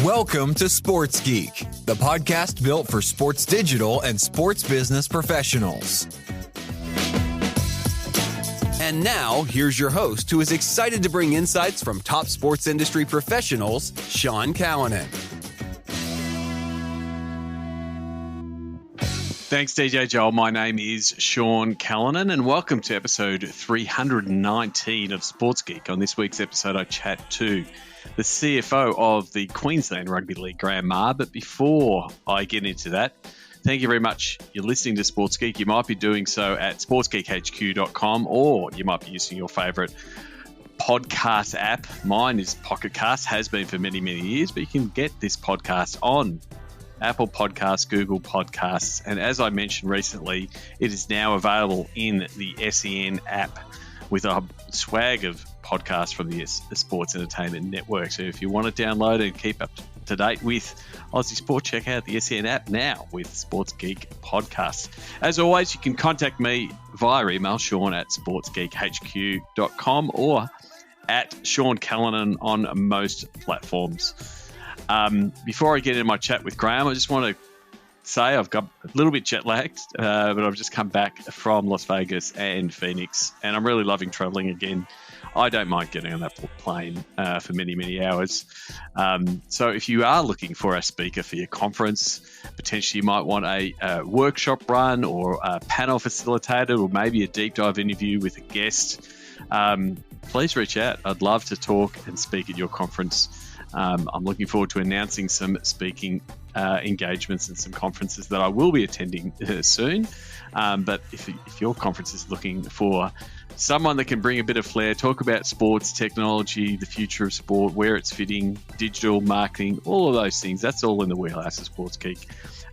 Welcome to Sports Geek, the podcast built for sports digital and sports business professionals. And now, here's your host who is excited to bring insights from top sports industry professionals, Sean Callanan. Thanks, DJ Joel. My name is Sean Callanan, and welcome to episode 319 of Sports Geek. On this week's episode, I chat to the CFO of the Queensland Rugby League, Maher. But before I get into that, thank you very much. You're listening to Sports Geek. You might be doing so at sportsgeekhq.com, or you might be using your favourite podcast app. Mine is Pocket Cast, has been for many, many years, but you can get this podcast on Apple Podcasts, Google Podcasts, and as I mentioned recently, it is now available in the SEN app with a swag of podcasts from the Sports Entertainment Network. So if you want to download and keep up to date with Aussie Sport, check out the SEN app now with Sports Geek Podcasts. As always, you can contact me via email, sean@sportsgeekhq.com, or at Sean Callanan on most platforms. Before I get into my chat with Graham, I just want to say I've got a little bit jet lagged, but I've just come back from Las Vegas and Phoenix, and I'm really loving traveling again. I don't mind getting on that plane for many, many hours. So if you are looking for a speaker for your conference, potentially you might want a workshop run or a panel facilitated, or maybe a deep dive interview with a guest, please reach out. I'd love to talk and speak at your conference. I'm looking forward to announcing some speaking engagements and some conferences that I will be attending soon. But if your conference is looking for someone that can bring a bit of flair, talk about sports, technology, the future of sport, where it's fitting, digital marketing, all of those things, that's all in the wheelhouse of Sports Geek.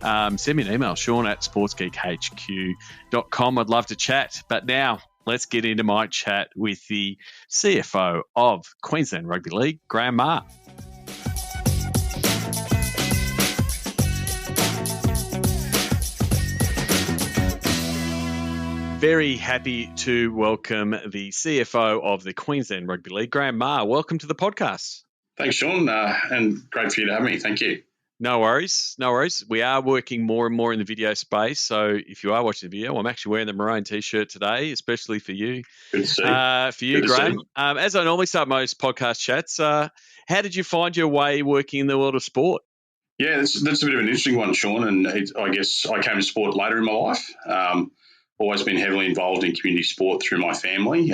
Send me an email, sean@sportsgeekhq.com. I'd love to chat. But now let's get into my chat with the CFO of Queensland Rugby League, Maher. Very happy to welcome the CFO of the Queensland Rugby League, Maher. Welcome to the podcast. Thanks, Sean, and great for you to have me. Thank you. No worries. We are working more and more in the video space, so if you are watching the video, I'm actually wearing the maroon T-shirt today, especially for you. Good to see. For you, Graham. As I normally start most podcast chats, how did you find your way working in the world of sport? Yeah, that's a bit of an interesting one, Sean, and I guess I came to sport later in my life. Always been heavily involved in community sport through my family,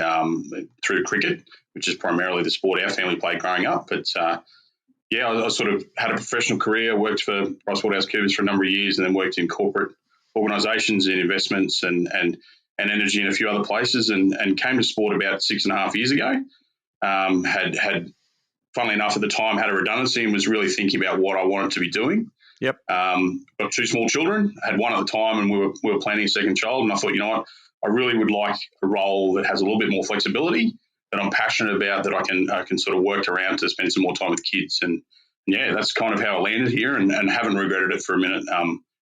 through cricket, which is primarily the sport our family played growing up. But I sort of had a professional career, worked for PricewaterhouseCoopers for a number of years, and then worked in corporate organisations in investments and energy and a few other places, and came to sport about 6.5 years ago. Had funnily enough at the time had a redundancy and was really thinking about what I wanted to be doing. Yep. Got 2 small children, had one at the time, and we were planning a second child. And I thought, you know what, I really would like a role that has a little bit more flexibility, that I'm passionate about, that I can sort of work around to spend some more time with kids. And yeah, that's kind of how I landed here, and haven't regretted it for a minute.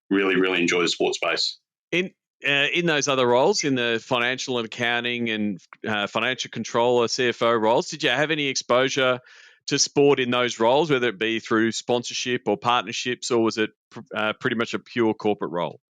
Really, really enjoy the sports space. In those other roles, in the financial and accounting and financial controller, CFO roles, did you have any exposure to sport in those roles, whether it be through sponsorship or partnerships, or was it pretty much a pure corporate role?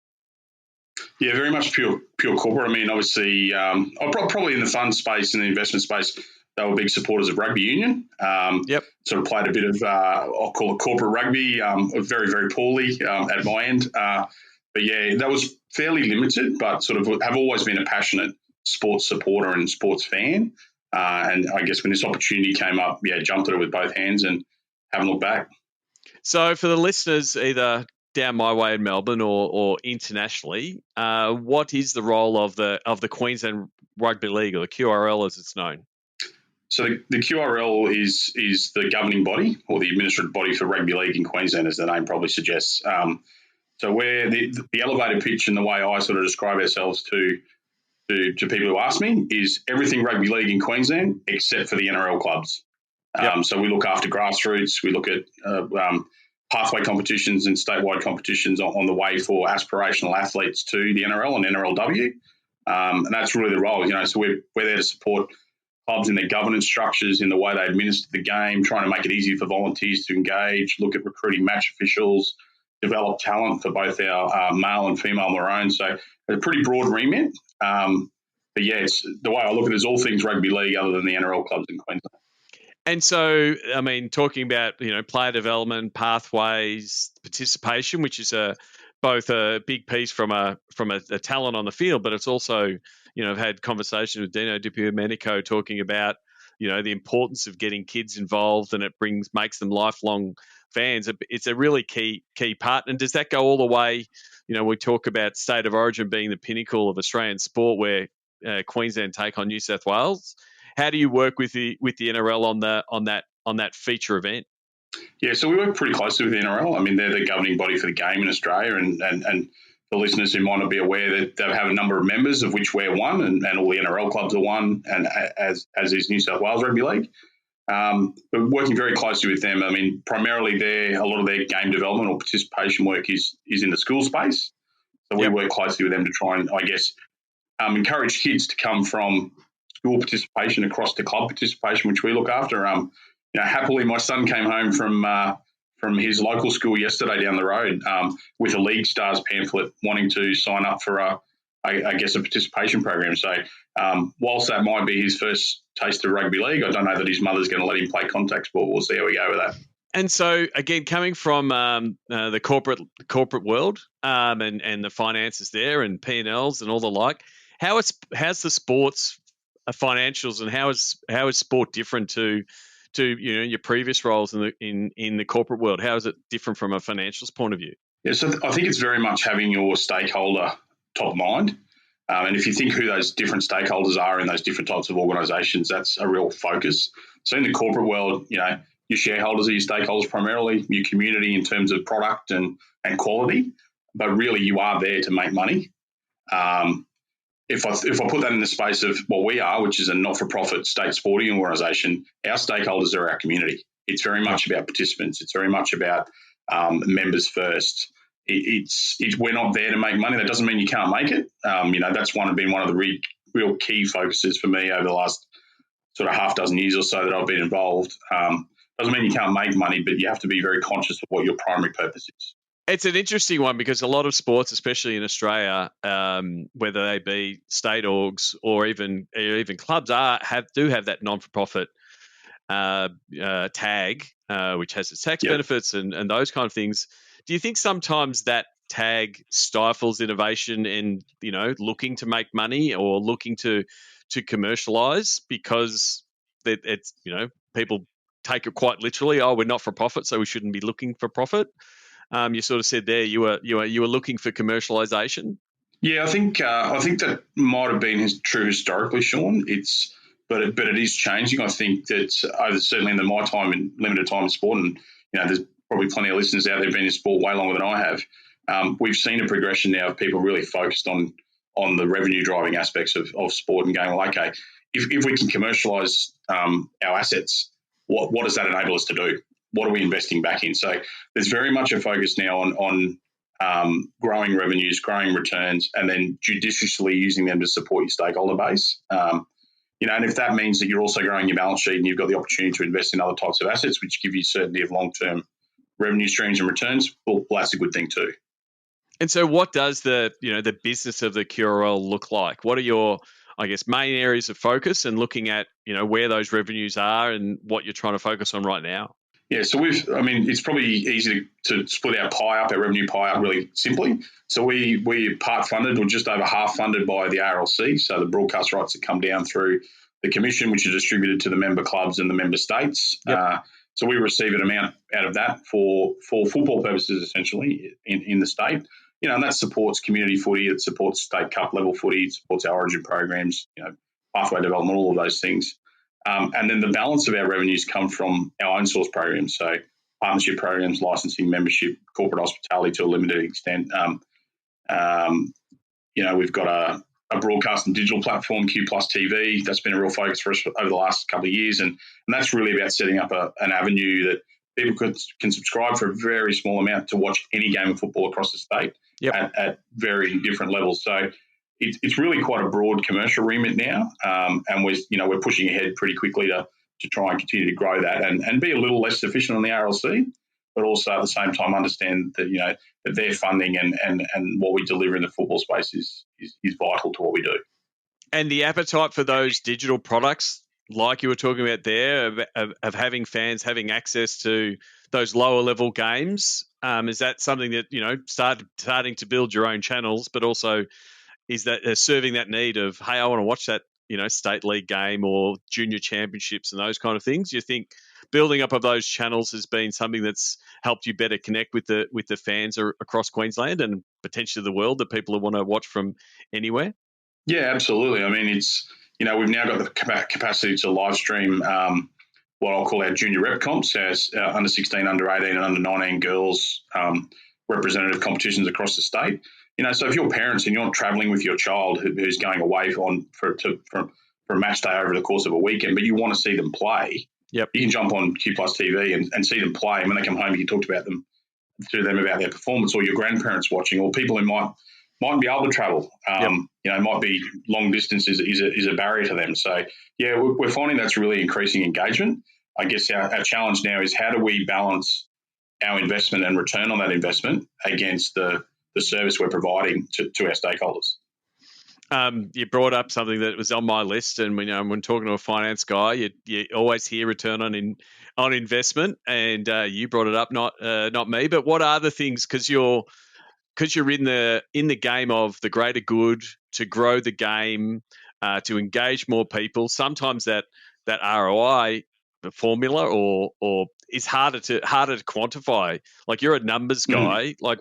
Yeah, very much pure corporate. I mean, obviously, probably in the fund space and the investment space, they were big supporters of rugby union. Yep. Sort of played a bit of, I'll call it corporate rugby, very, very poorly at my end. But yeah, that was fairly limited, but sort of have always been a passionate sports supporter and sports fan. And I guess when this opportunity came up, jumped at it with both hands and haven't looked back. So for the listeners, either down my way in Melbourne or internationally, what is the role of the Queensland Rugby League, or the QRL as it's known? So the QRL is the governing body, or the administrative body for rugby league in Queensland, as the name probably suggests. So we're the elevator pitch, and the way I sort of describe ourselves to people who ask me is everything rugby league in Queensland except for the NRL clubs. Yep. So we look after grassroots, we look at pathway competitions and statewide competitions on the way for aspirational athletes to the NRL and NRLW. And that's really the role, so we're there to support clubs in their governance structures, in the way they administer the game, trying to make it easier for volunteers to engage, look at recruiting match officials, develop talent for both our male and female Maroons. So a pretty broad remit. But yeah, it's, the way I look at it is all things rugby league other than the NRL clubs in Queensland. And so, I mean, talking about, player development, pathways, participation, which is both a big piece from a talent on the field, but it's also, I've had conversations with Dino Di talking about, the importance of getting kids involved, and it makes them lifelong fans. It's a really key part. And does that go all the way? We talk about state of origin being the pinnacle of Australian sport, where Queensland take on New South Wales. How do you work with the NRL on that feature event? Yeah, so we work pretty closely with the NRL. I mean, they're the governing body for the game in Australia, and the listeners who might not be aware, that they have a number of members, of which we're one, and all the NRL clubs are one, and as is New South Wales Rugby League. But working very closely with them. I mean, primarily a lot of their game development or participation work is in the school space. So we work closely with them to try and, I guess, encourage kids to come from school participation across to club participation, which we look after. Happily, my son came home from his local school yesterday down the road with a League Stars pamphlet, wanting to sign up for a participation program. So whilst that might be his first taste of rugby league, I don't know that his mother's going to let him play contact sport. We'll see how we go with that. And so, again, coming from the corporate world and the finances there and P&Ls and all the like, how's the sports financials, and how is sport different to your previous roles in the corporate world? How is it different from a financials point of view? Yeah, so I think it's very much having your stakeholder top of mind. And if you think who those different stakeholders are in those different types of organisations, that's a real focus. So in the corporate world, your shareholders are your stakeholders primarily, your community in terms of product and quality, but really you are there to make money. If I put that in the space of what we are, which is a not-for-profit state sporting organisation, our stakeholders are our community. It's very much about participants. It's very much about members first. We're not there to make money. That doesn't mean you can't make it. That's been one of the real key focuses for me over the last sort of half dozen years or so that I've been involved. Doesn't mean you can't make money, but you have to be very conscious of what your primary purpose is. It's an interesting one because a lot of sports, especially in Australia, whether they be state orgs or even clubs, do have that non-for-profit tag, which has its tax benefits and those kind of things. Do you think sometimes that tag stifles innovation and looking to make money or looking to commercialise, because it's people take it quite literally? Oh, we're not for profit, so we shouldn't be looking for profit. You sort of said there you were looking for commercialisation. Yeah, I think that might have been true historically, Sean. But it is changing. I think that certainly in my time in limited time in sport, and there's probably plenty of listeners out there been in sport way longer than I have. We've seen a progression now of people really focused on the revenue driving aspects of sport and going, well, okay, if we can commercialise our assets, what does that enable us to do? What are we investing back in? So there's very much a focus now on growing revenues, growing returns, and then judiciously using them to support your stakeholder base. And if that means that you're also growing your balance sheet and you've got the opportunity to invest in other types of assets, which give you certainty of long-term revenue streams and returns, well, that's a good thing too. And so what does the business of the QRL look like? What are your, I guess, main areas of focus, and looking at, where those revenues are and what you're trying to focus on right now? Yeah, so it's probably easy to split our revenue pie up really simply. So we're part funded, or just over half funded, by the ARLC, so the broadcast rights that come down through the commission, which are distributed to the member clubs and the member states. Yep. So we receive an amount out of that for football purposes, essentially, in the state. And that supports community footy, it supports state cup level footy, it supports our origin programs, pathway development, all of those things. And then the balance of our revenues come from our own source programs, so partnership programs, licensing, membership, corporate hospitality to a limited extent. We've got a broadcast and digital platform, Q Plus TV. That's been a real focus for us over the last couple of years, and that's really about setting up an avenue that people can subscribe for a very small amount to watch any game of football across the state at very different levels. So it's really quite a broad commercial remit now, and we're pushing ahead pretty quickly to try and continue to grow that and be a little less efficient on the RLC, but also at the same time understand that that their funding and what we deliver in the football space is vital to what we do. And the appetite for those digital products, like you were talking about there, of having fans having access to those lower level games, is that something that starting to build your own channels, but also is that serving that need of, hey, I want to watch that state league game or junior championships and those kind of things? Do you think building up of those channels has been something that's helped you better connect with the fans across Queensland and potentially the world, that people who want to watch from anywhere? Yeah, absolutely. I mean, it's we've now got the capacity to live stream what I'll call our junior rep comps, as under 16, under 18, and under 19 girls representative competitions across the state. So if you're parents and you're not travelling with your child who's going away for a match day over the course of a weekend, but you want to see them play, yep, you can jump on Q Plus TV and see them play. And when they come home, you can talk to them about their performance, or your grandparents watching, or people who mightn't be able to travel. Might be long distance is a barrier to them. So yeah, we're finding that's really increasing engagement. I guess our challenge now is, how do we balance our investment and return on that investment against the service we're providing to our stakeholders? You brought up something that was on my list, and when talking to a finance guy, you always hear return on investment, and you brought it up, not me. But what are the things? Because you're in the game of the greater good, to grow the game, to engage more people. Sometimes that ROI formula or is harder to quantify. Like, you're a numbers guy. Like,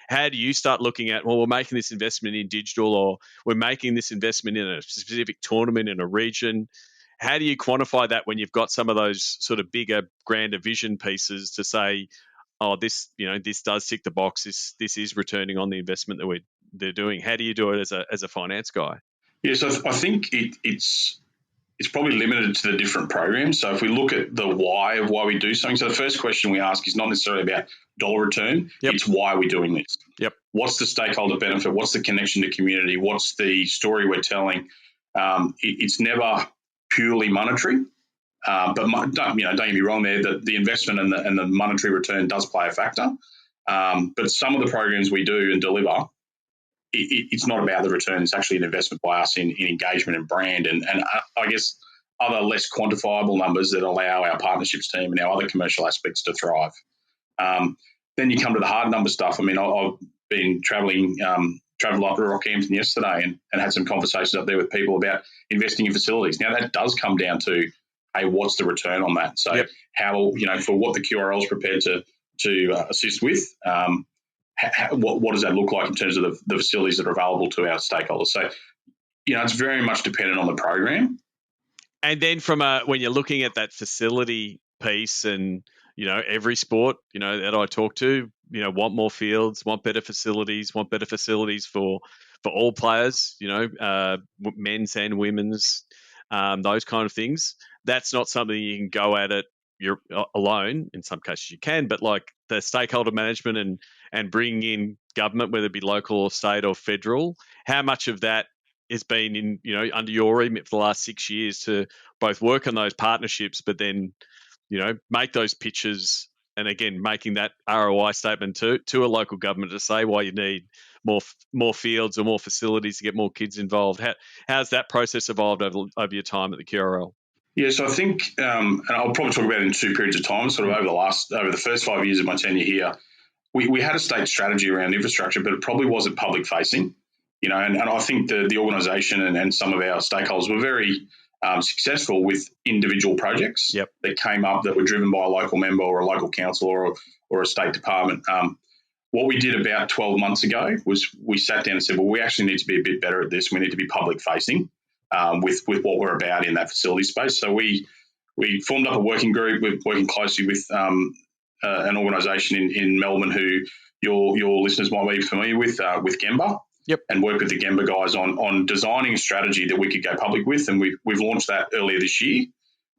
how do you start looking at, well, we're making this investment in digital, or we're making this investment in a specific tournament in a region? How do you quantify that when you've got some of those sort of bigger, grander vision pieces to say, oh, this does tick the box. This is returning on the investment that they're doing? How do you do it as a finance guy? Yeah, so I think it's probably limited to the different programs. So if we look at the why of why we do something, so the first question we ask is not necessarily about dollar return. Yep. It's why we're doing this. Yep. What's the stakeholder benefit? What's the connection to community? What's the story we're telling? It's never purely monetary. But don't get me wrong there, the investment and the monetary return does play a factor. But some of the programs we do and deliver, it's not about the return. It's actually an investment by us in engagement and brand and I guess other less quantifiable numbers that allow our partnerships team and our other commercial aspects to thrive. Then you come to the hard number stuff. I mean, I've been traveled up to Rockhampton yesterday and had some conversations up there with people about investing in facilities. Now, that does come down to, hey, what's the return on that? So how, for what the QRL is prepared to assist with, what does that look like in terms of the facilities that are available to our stakeholders? So, it's very much dependent on the program. And then when you're looking at that facility piece, and, every sport, that I talk to, want more fields, want better facilities for all players, men's and women's, those kind of things. That's not something you can go at it you're alone. In some cases you can, but like the stakeholder management and bringing in government, whether it be local or state or federal, how much of that has been in, under your remit for the last 6 years to both work on those partnerships, but then, make those pitches, and again, making that ROI statement to a local government to say why you need more fields or more facilities to get more kids involved. How's that process evolved over your time at the QRL? Yeah, so I think, and I'll probably talk about it in two periods of time, sort of over the first 5 years of my tenure here, we had a state strategy around infrastructure, but it probably wasn't public facing, and I think the organisation and some of our stakeholders were very successful with individual projects that came up that were driven by a local member or a local council or a state department. What we did about 12 months ago was we sat down and said, well, we actually need to be a bit better at this. We need to be public facing. With what we're about in that facility space. So we formed up a working group. We're working closely with an organisation in Melbourne who your listeners might be familiar with Gemba. And work with the Gemba guys on designing a strategy that we could go public with. And we've launched that earlier this year.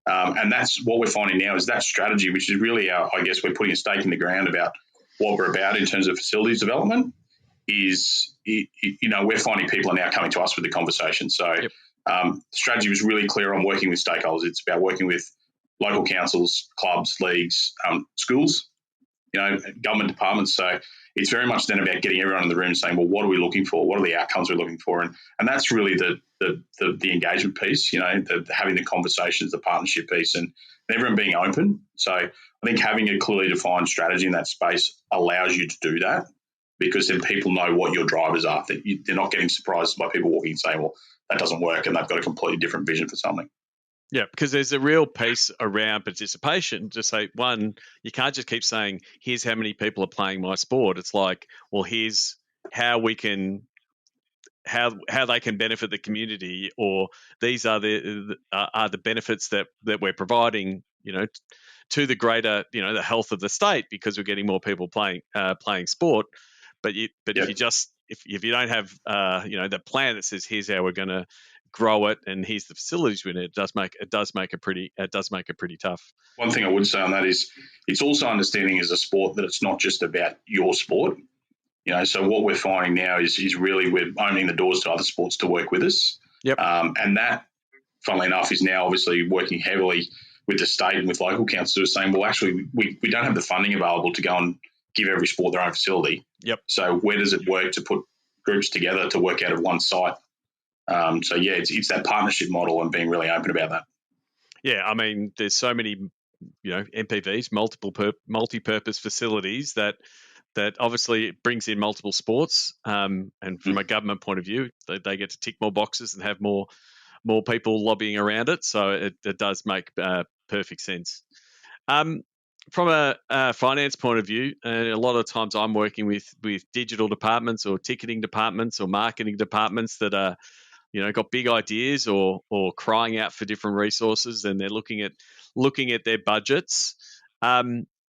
And that's what we're finding now is that strategy, which is really I guess we're putting a stake in the ground about what we're about in terms of facilities development, is, we're finding people are now coming to us with the conversation. So Yep. Strategy was really clear on working with stakeholders. It's about working with local councils, clubs, leagues, schools, government departments. So it's very much then about getting everyone in the room and saying, well, what are we looking for? What are the outcomes we're looking for? And that's really the engagement piece, having the conversations, the partnership piece, and everyone being open. So I think having a clearly defined strategy in that space allows you to do that, because then people know what your drivers are. They're not getting surprised by people walking and saying, well, that doesn't work, and they've got a completely different vision for something. Yeah, because there's a real piece around participation. To say, one, you can't just keep saying, here's how many people are playing my sport. It's like, well, here's how we can, how they can benefit the community, or these are the benefits that we're providing, to the greater, the health of the state, because we're getting more people playing sport. But if you don't have the plan that says, here's how we're going to grow it and here's the facilities in it, it does make it pretty tough. One thing I would say on that is it's also understanding as a sport that it's not just about your sport. So what we're finding now is really we're opening the doors to other sports to work with us. Yep. And that, funnily enough, is now obviously working heavily with the state and with local councils who are saying, well, actually, we don't have the funding available to go and give every sport their own facility. Yep. So where does it work to put groups together to work out of one site? It's that partnership model and being really open about that. Yeah, I mean, there's so many, MPVs, multi-purpose facilities that obviously it brings in multiple sports. And from a government point of view, they get to tick more boxes and have more people lobbying around it. So it does make perfect sense. From a finance point of view, a lot of times I'm working with digital departments or ticketing departments or marketing departments that are, got big ideas or crying out for different resources, and they're looking at their budgets.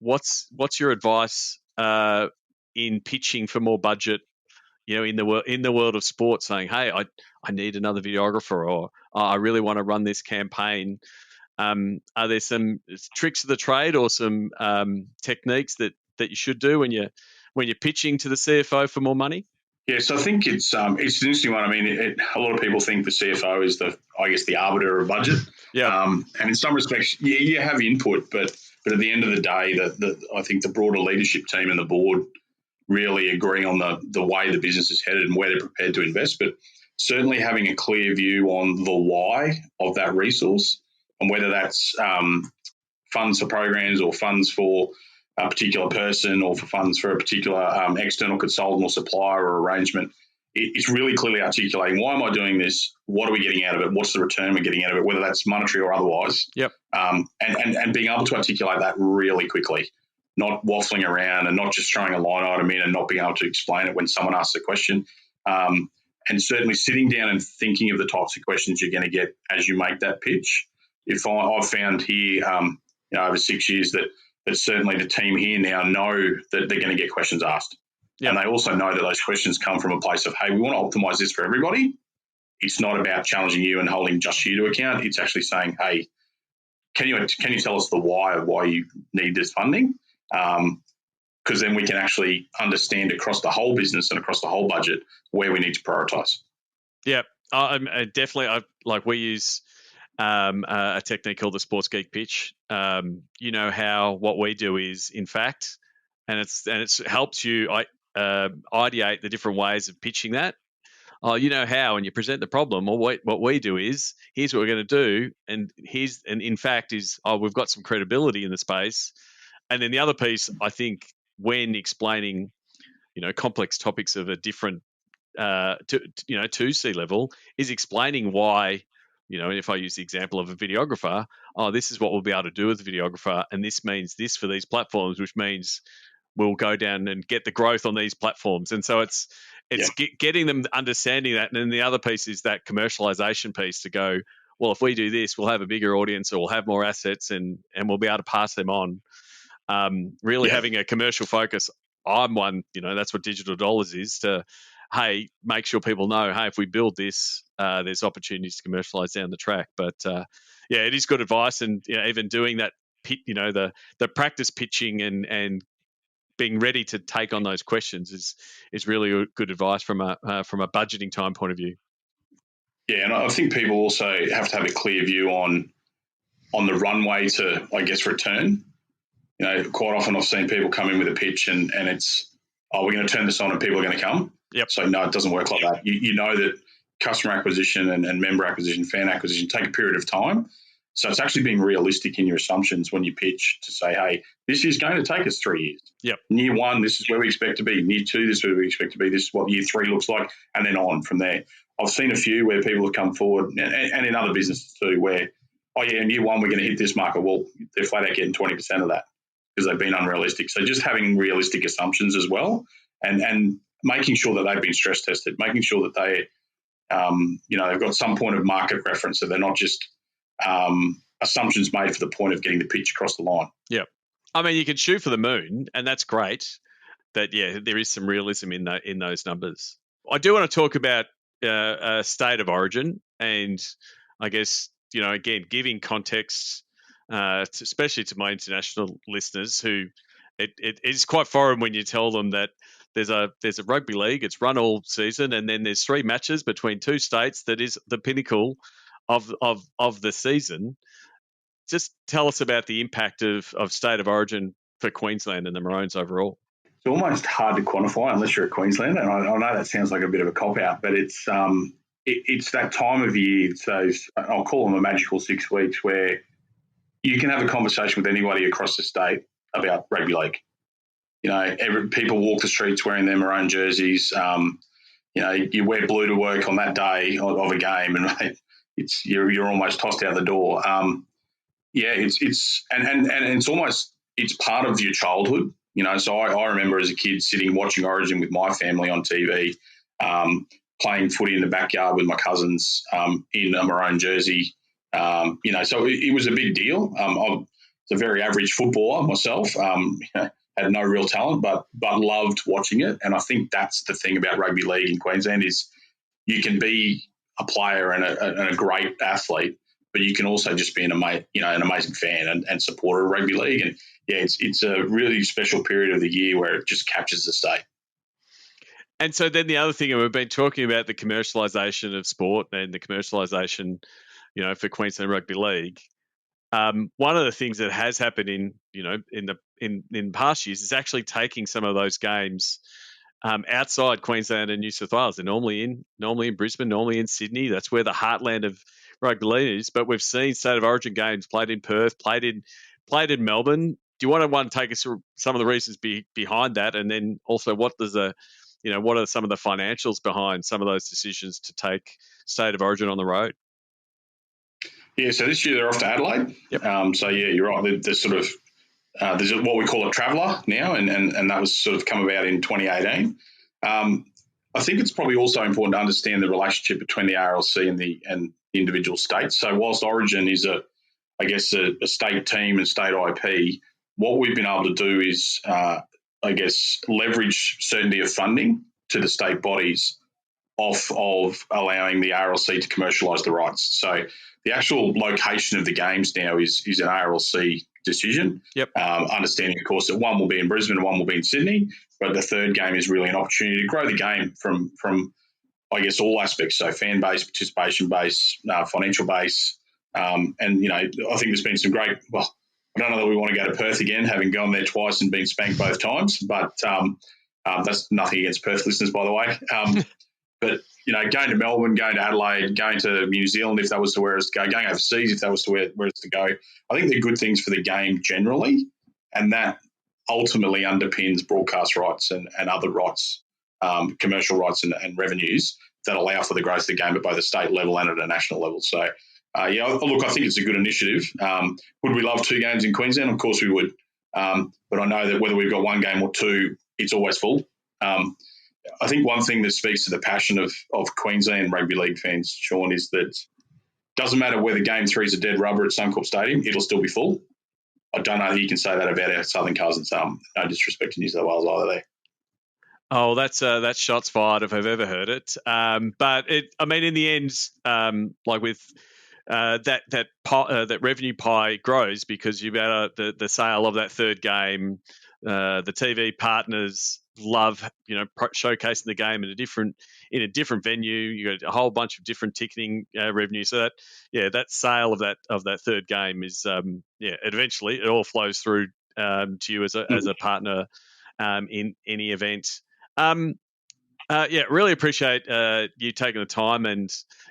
What's your advice in pitching for more budget? In the world of sport, saying, hey, I need another videographer, or I really want to run this campaign. Are there some tricks of the trade or some techniques that you should do when you're pitching to the CFO for more money? Yes, I think it's an interesting one. I mean, a lot of people think the CFO is the arbiter of budget. Yeah. And in some respects, you have input, but at the end of the day, I think the broader leadership team and the board really agree on the way the business is headed and where they're prepared to invest. But certainly having a clear view on the why of that resource, and whether that's funds for programs or funds for a particular person or for funds for a particular external consultant or supplier or arrangement, it's really clearly articulating, why am I doing this? What are we getting out of it? What's the return we're getting out of it, whether that's monetary or otherwise? Yep. And being able to articulate that really quickly, not waffling around and not just throwing a line item in and not being able to explain it when someone asks a question. And certainly sitting down and thinking of the types of questions you're going to get as you make that pitch. I've found here, over 6 years that certainly the team here now know that they're going to get questions asked. Yep. And they also know that those questions come from a place of, hey, we want to optimize this for everybody. It's not about challenging you and holding just you to account. It's actually saying, hey, can you tell us the why of why you need this funding? Because then we can actually understand across the whole business and across the whole budget where we need to prioritize. Yeah, definitely. We use a technique called the Sports Geek pitch. How what we do is, in fact, and it helps you ideate the different ways of pitching that. How, and you present the problem. Well, what we do is, here's what we're going to do, and in fact is, we've got some credibility in the space. And then the other piece, I think, when explaining, complex topics of a different, to C-level, is explaining why. If I use the example of a videographer, this is what we'll be able to do with the videographer, and this means this for these platforms, which means we'll go down and get the growth on these platforms. And so it's getting them understanding that. And then the other piece is that commercialization piece to go, well, if we do this, we'll have a bigger audience, or we'll have more assets, and we'll be able to pass them on. Having a commercial focus. I'm one, that's what Digital Dollars is, to, hey, make sure people know, hey, if we build this, there's opportunities to commercialize down the track. But it is good advice. And even doing that, the practice pitching and being ready to take on those questions is really good advice from a budgeting time point of view. Yeah, and I think people also have to have a clear view on the runway to, I guess, return. Quite often I've seen people come in with a pitch and it's, we're going to turn this on and people are going to come. Yep. So no, it doesn't work like that. You know that customer acquisition and member acquisition, fan acquisition take a period of time. So it's actually being realistic in your assumptions when you pitch to say, hey, this is going to take us 3 years. Yep. Year 1, this is where we expect to be. Year 2, this is where we expect to be. This is what year 3 looks like, and then on from there. I've seen a few where people have come forward, and in other businesses too, where, in year 1 we're going to hit this marker. Well, they're flat out getting 20% of that because they've been unrealistic. So just having realistic assumptions as well, and making sure that they've been stress tested, making sure that they, they've got some point of market reference, so they're not just assumptions made for the point of getting the pitch across the line. Yeah. I mean, you can shoot for the moon, and that's great. But, there is some realism in those numbers. I do want to talk about state of origin, and I guess, again, giving context, especially to my international listeners, who it is quite foreign when you tell them that there's a rugby league, it's run all season, and then there's 3 matches between 2 states that is the pinnacle of the season. Just tell us about the impact of state of origin for Queensland and the Maroons overall. It's almost hard to quantify unless you're a Queenslander, and I know that sounds like a bit of a cop-out, but it's that time of year, it's those, I'll call them a magical 6 weeks, where you can have a conversation with anybody across the state about rugby league. People walk the streets wearing their Maroon jerseys. You wear blue to work on that day of a game, and mate, you're almost tossed out the door. It's almost, it's part of your childhood. So I remember as a kid sitting watching Origin with my family on TV, playing footy in the backyard with my cousins in a Maroon jersey. So it was a big deal. I was a very average footballer myself. Had no real talent, but loved watching it. And I think that's the thing about rugby league in Queensland is you can be a player and a great athlete, but you can also just be an amazing fan and supporter of rugby league. And it's a really special period of the year where it just captures the state. And so then the other thing, and we've been talking about the commercialisation of sport and the commercialisation, for Queensland Rugby League. One of the things that has happened in past years is actually taking some of those games outside Queensland and New South Wales. They're normally in Brisbane, normally in Sydney. That's where the heartland of rugby league is. But we've seen state of origin games played in Perth, played in Melbourne. Do you want to take us through some of the reasons behind that, and then also what are some of the financials behind some of those decisions to take state of origin on the road? Yeah, so this year they're off to Adelaide. Yep. You're right. There's sort of there's what we call a traveller now, and that was sort of come about in 2018. I think it's probably also important to understand the relationship between the RLC and the individual states. So whilst Origin is a state team and state IP, what we've been able to do is leverage certainty of funding to the state bodies off of allowing the RLC to commercialise the rights. So the actual location of the games now is an RLC decision. Yep. Understanding, of course, that one will be in Brisbane and one will be in Sydney, but the third game is really an opportunity to grow the game from all aspects. So fan base, participation base, financial base, and I think there's been some great. Well, I don't know that we want to go to Perth again, having gone there twice and been spanked both times, but that's nothing against Perth listeners, by the way. But going to Melbourne, going to Adelaide, going to New Zealand, if that was to where it's to go, going overseas, if that was to where it's to go, I think they're good things for the game generally, and that ultimately underpins broadcast rights and other rights, commercial rights and revenues that allow for the growth of the game at both a state level and at a national level. So, I think it's a good initiative. Would we love 2 games in Queensland? Of course we would. But I know that whether we've got 1 game or 2, it's always full. I think one thing that speaks to the passion of Queensland rugby league fans, Sean, is that it doesn't matter whether game 3 is a dead rubber at Suncorp Stadium, it'll still be full. I don't know that you can say that about our southern cousins. No disrespect to New South Wales either there. Oh, that's shots fired if I've ever heard it. But in the end, with that revenue pie grows because you've got the sale of that third game, the TV partners love, showcasing the game in a different venue. You got a whole bunch of different ticketing revenue. So that sale of that third game is, eventually it all flows through to you as a partner in any event. Really appreciate you taking the time, and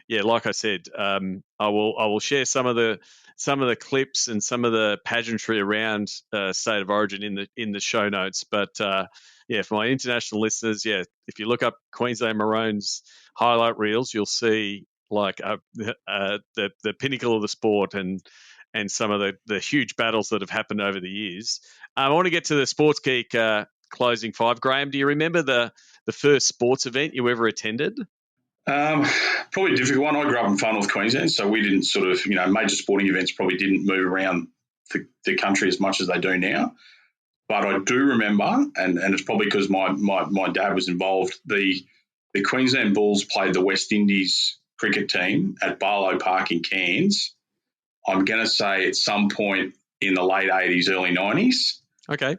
like I said, I will share some of the clips and some of the pageantry around State of Origin in the show notes. But for my international listeners, if you look up Queensland Maroons highlight reels, you'll see like the pinnacle of the sport and some of the huge battles that have happened over the years. I want to get to the Sports Geek closing five. Graham, do you remember the first sports event you ever attended? Probably a difficult one. I grew up in Far North Queensland, so we didn't sort of, major sporting events probably didn't move around the country as much as they do now. But I do remember, and it's probably because my dad was involved, the Queensland Bulls played the West Indies cricket team at Barlow Park in Cairns. I'm going to say at some point in the late 80s, early 90s. Okay.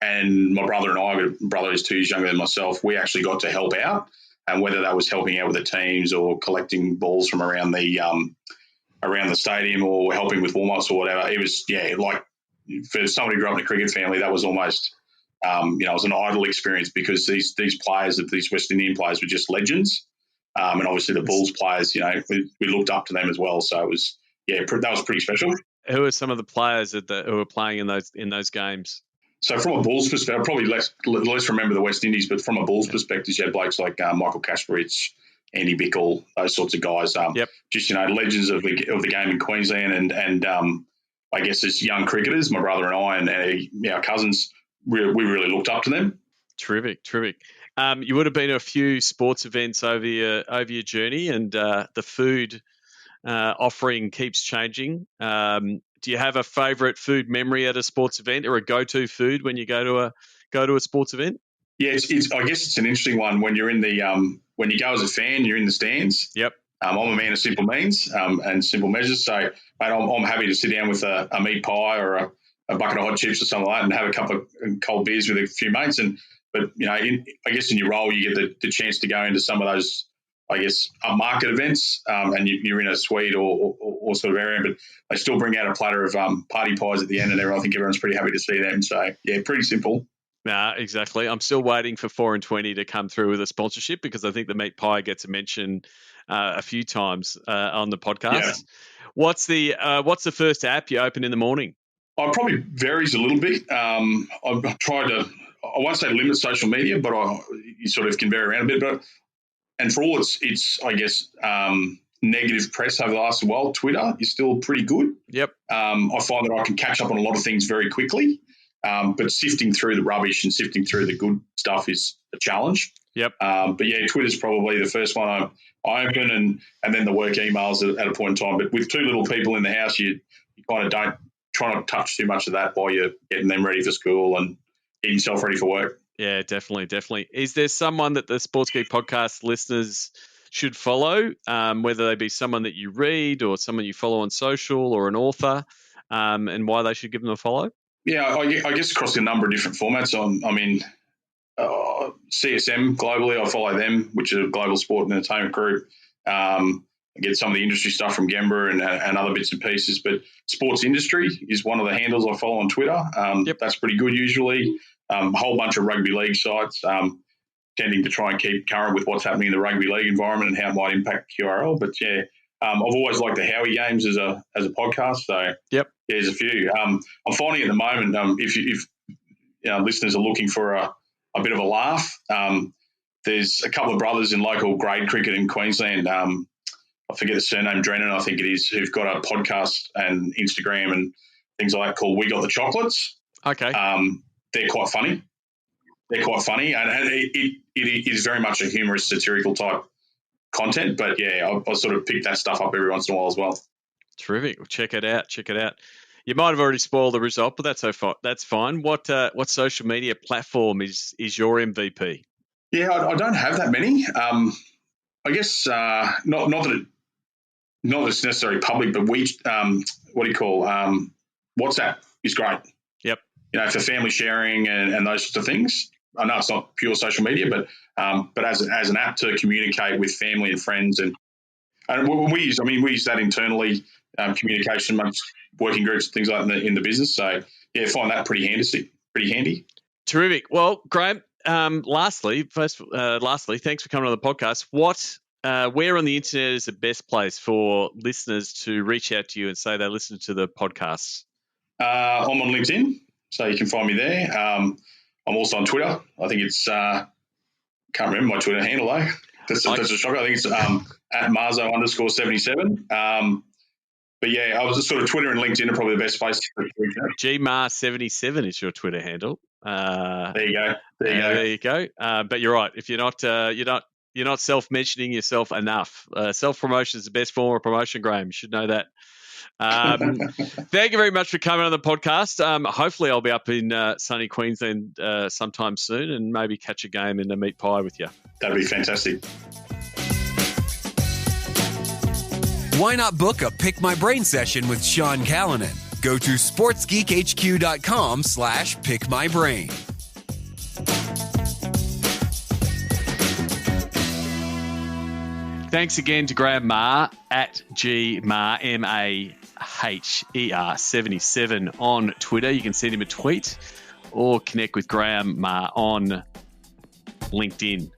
And my brother and I, my brother is 2 years younger than myself, we actually got to help out. And whether that was helping out with the teams or collecting balls from around the stadium or helping with warm-ups or whatever, it was, like for somebody who grew up in a cricket family, that was almost, it was an idol experience because these players, these West Indian players were just legends. And obviously the Bulls players, we looked up to them as well. So it was, that was pretty special. Who are some of the players who were playing in those games? So from a Bulls perspective, probably less remember the West Indies, but from a Bulls perspective, you had blokes like Michael Kasparich, Andy Bickle, those sorts of guys. Just legends of the game in Queensland, and I guess as young cricketers, my brother and I and our cousins, we really looked up to them. Terrific. You would have been to a few sports events over your journey, and the food offering keeps changing. Do you have a favourite food memory at a sports event, or a go-to food when you go to a sports event? Yeah, I guess it's an interesting one when you're in the when you go as a fan, you're in the stands. Yep. I'm a man of simple means and simple measures, so mate, I'm happy to sit down with a meat pie or a bucket of hot chips or something like that, and have a couple of cold beers with a few mates. But I guess in your role, you get the chance to go into some of those, I guess, upmarket events, and you're in a suite or sort of area, but they still bring out a platter of party pies at the end, and I think everyone's pretty happy to see them. So, pretty simple. Nah, exactly. I'm still waiting for 4 and 20 to come through with a sponsorship, because I think the meat pie gets a mention a few times on the podcast. Yeah. What's the first app you open in the morning? It probably varies a little bit. I've tried to, I won't say limit social media, but you sort of can vary around a bit, and for all it's I guess, negative press over the last while, Twitter is still pretty good. Yep. I find that I can catch up on a lot of things very quickly, but sifting through the rubbish and sifting through the good stuff is a challenge. Yep. But Twitter's probably the first one I open, and then the work emails at a point in time. But with 2 little people in the house, you kind of don't try not to touch too much of that while you're getting them ready for school and getting yourself ready for work. Yeah, definitely. Is there someone that the Sports Geek podcast listeners should follow, whether they be someone that you read or someone you follow on social or an author, and why they should give them a follow? Yeah, I guess across a number of different formats. CSM globally, I follow them, which is a global sport and entertainment group. I get some of the industry stuff from Gemba and other bits and pieces, but sports industry is one of the handles I follow on Twitter. Yep. That's pretty good usually. A whole bunch of rugby league sites, tending to try and keep current with what's happening in the rugby league environment and how it might impact QRL. But I've always liked the Howie Games as a podcast. So yep, there's a few. I'm finding at the moment, if listeners are looking for a bit of a laugh, there's a couple of brothers in local grade cricket in Queensland. I forget the surname, Drennan, I think it is, who've got a podcast and Instagram and things like that called We Got the Chocolates. Okay. They're quite funny. And it is very much a humorous, satirical type content. But I sort of pick that stuff up every once in a while as well. Terrific. Well, check it out. You might have already spoiled the result, but that's fine. What social media platform is your MVP? Yeah, I don't have that many. I guess not that it's necessarily public, but WhatsApp is great. Yep. for family sharing and those sorts of things. I know it's not pure social media, but as an app to communicate with family and friends, and we use that internally, communication amongst working groups, things like that in the business. So yeah, find that pretty handy. Terrific. Well, Graham, lastly, thanks for coming on the podcast. Where on the internet is the best place for listeners to reach out to you and say they listen to the podcast? I'm on LinkedIn, so you can find me there. I'm also on Twitter. I think it's can't remember my Twitter handle though. That's a shocker. I think it's at Marzo_77. But yeah, I was just sort of Twitter and LinkedIn are probably the best place to reach out. GMar77 is your Twitter handle. There you go. There you go. But you're right. If you're not self-mentioning yourself enough, self-promotion is the best form of promotion, Graham. You should know that. Thank you very much for coming on the podcast. Hopefully I'll be up in sunny Queensland sometime soon and maybe catch a game and a meat pie with you. That'd be fantastic. Why not book a Pick My Brain session with Sean Callanan? Go to sportsgeekhq.com/pickmybrain. Thanks again to Graham Maher at GMaher, MAHER77 on Twitter. You can send him a tweet or connect with Graham Maher on LinkedIn.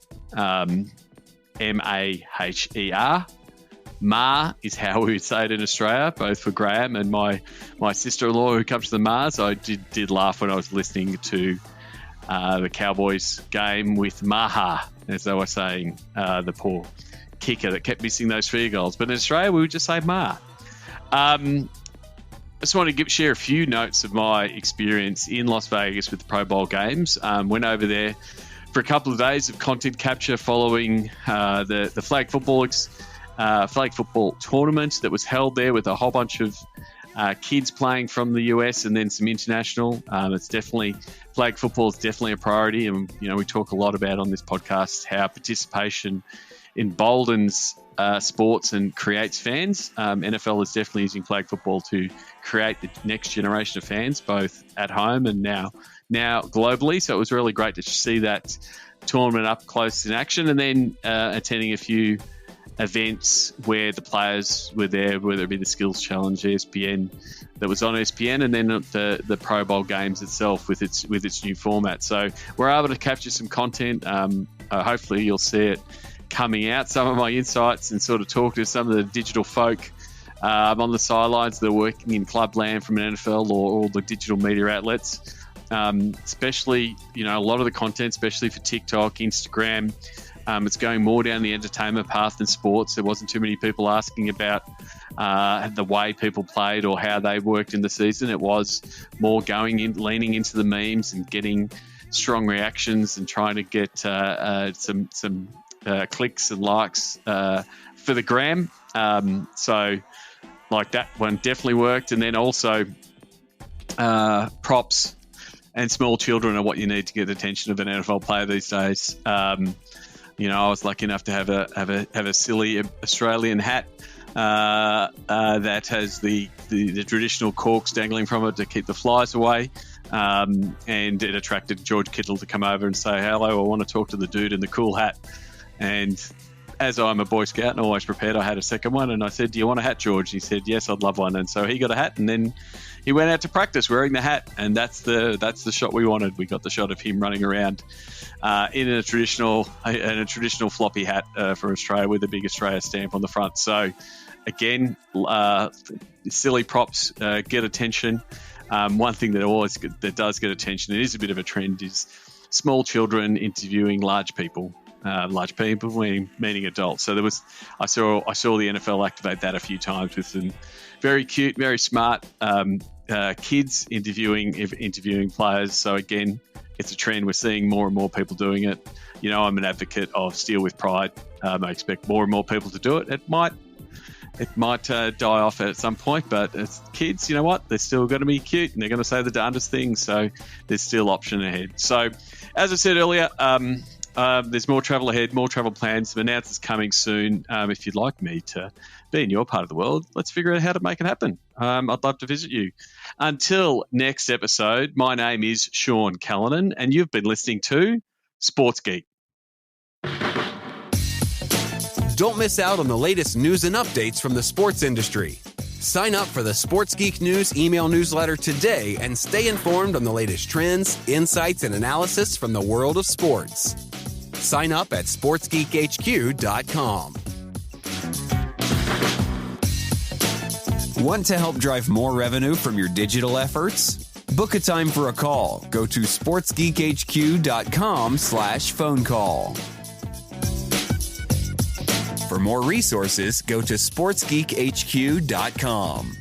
MAHER. Maher is how we would say it in Australia, both for Graham and my sister-in-law who comes to the Mahers. I did laugh when I was listening to the Cowboys game with Maher, as they were saying, the poor kicker that kept missing those field goals. But in Australia, we would just say Maher. I just want to share a few notes of my experience in Las Vegas with the Pro Bowl games. Went over there for a couple of days of content capture following the flag football tournament that was held there with a whole bunch of kids playing from the US and then some international. It's definitely, flag football is definitely a priority, and we talk a lot about on this podcast how participation emboldens sports and creates fans. NFL is definitely using flag football to create the next generation of fans, both at home and now globally. So it was really great to see that tournament up close in action, and then attending a few events where the players were there, whether it be the Skills Challenge, ESPN, that was on ESPN, and then the Pro Bowl games itself with its new format. So we're able to capture some content. Hopefully you'll see it coming out, some of my insights, and sort of talk to some of the digital folk on the sidelines that are working in clubland from an NFL or all the digital media outlets. Especially, a lot of the content, especially for TikTok, Instagram, it's going more down the entertainment path than sports. There wasn't too many people asking about the way people played or how they worked in the season. It was more leaning into the memes and getting strong reactions and trying to get some clicks and likes for the gram. So like that one definitely worked. And then also props and small children are what you need to get the attention of an NFL player these days. I was lucky enough to have a silly Australian hat that has the traditional corks dangling from it to keep the flies away. And it attracted George Kittle to come over and say, hello, I want to talk to the dude in the cool hat. And as I'm a Boy Scout and always prepared, I had a second one. And I said, do you want a hat, George? He said, yes, I'd love one. And so he got a hat, and then he went out to practice wearing the hat. And that's the shot we wanted. We got the shot of him running around in a traditional floppy hat from Australia with a big Australia stamp on the front. So again, silly props get attention. One thing that does get attention, it is a bit of a trend, is small children interviewing large people. Large people meaning adults. So I saw the NFL activate that a few times with some very cute, very smart kids interviewing players. So again, it's a trend. We're seeing more and more people doing it. I'm an advocate of Steal with Pride. I expect more and more people to do it. It might die off at some point, but as kids, you know what? They're still going to be cute and they're going to say the darndest things. So there's still option ahead. So as I said earlier, There's more travel ahead, more travel plans, some announcements coming soon. If you'd like me to be in your part of the world, let's figure out how to make it happen. I'd love to visit you. Until next episode, my name is Sean Callanan, and you've been listening to Sports Geek. Don't miss out on the latest news and updates from the sports industry. Sign up for the Sports Geek News email newsletter today and stay informed on the latest trends, insights, and analysis from the world of sports. Sign up at sportsgeekhq.com. Want to help drive more revenue from your digital efforts? Book a time for a call. Go to sportsgeekhq.com/phone call. For more resources, go to sportsgeekhq.com.